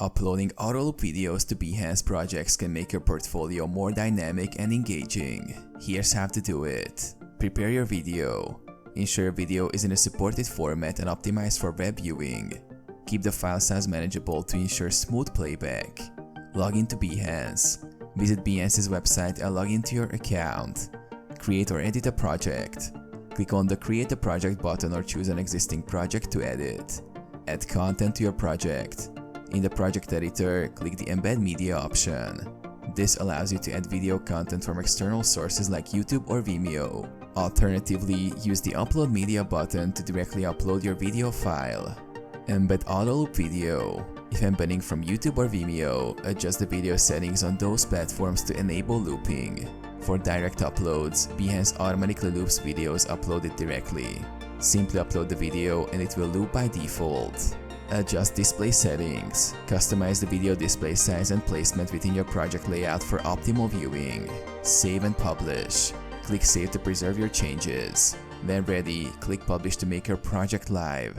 Uploading auto-loop videos to Behance projects can make your portfolio more dynamic and engaging. Here's how to do it. Prepare your video. Ensure your video is in a supported format and optimized for web viewing. Keep the file size manageable to ensure smooth playback. Log into Behance. Visit Behance's website and log into your account. Create or edit a project. Click on the Create a Project button or choose an existing project to edit. Add content to your project. In the project editor, click the Embed Media option. This allows you to add video content from external sources like YouTube or Vimeo. Alternatively, use the Upload Media button to directly upload your video file. Embed auto-loop video. If embedding from YouTube or Vimeo, adjust the video settings on those platforms to enable looping. For direct uploads, Behance automatically loops videos uploaded directly. Simply upload the video and it will loop by default. Adjust display settings. Customize the video display size and placement within your project layout for optimal viewing. Save and publish. Click Save to preserve your changes. When ready, click Publish to make your project live.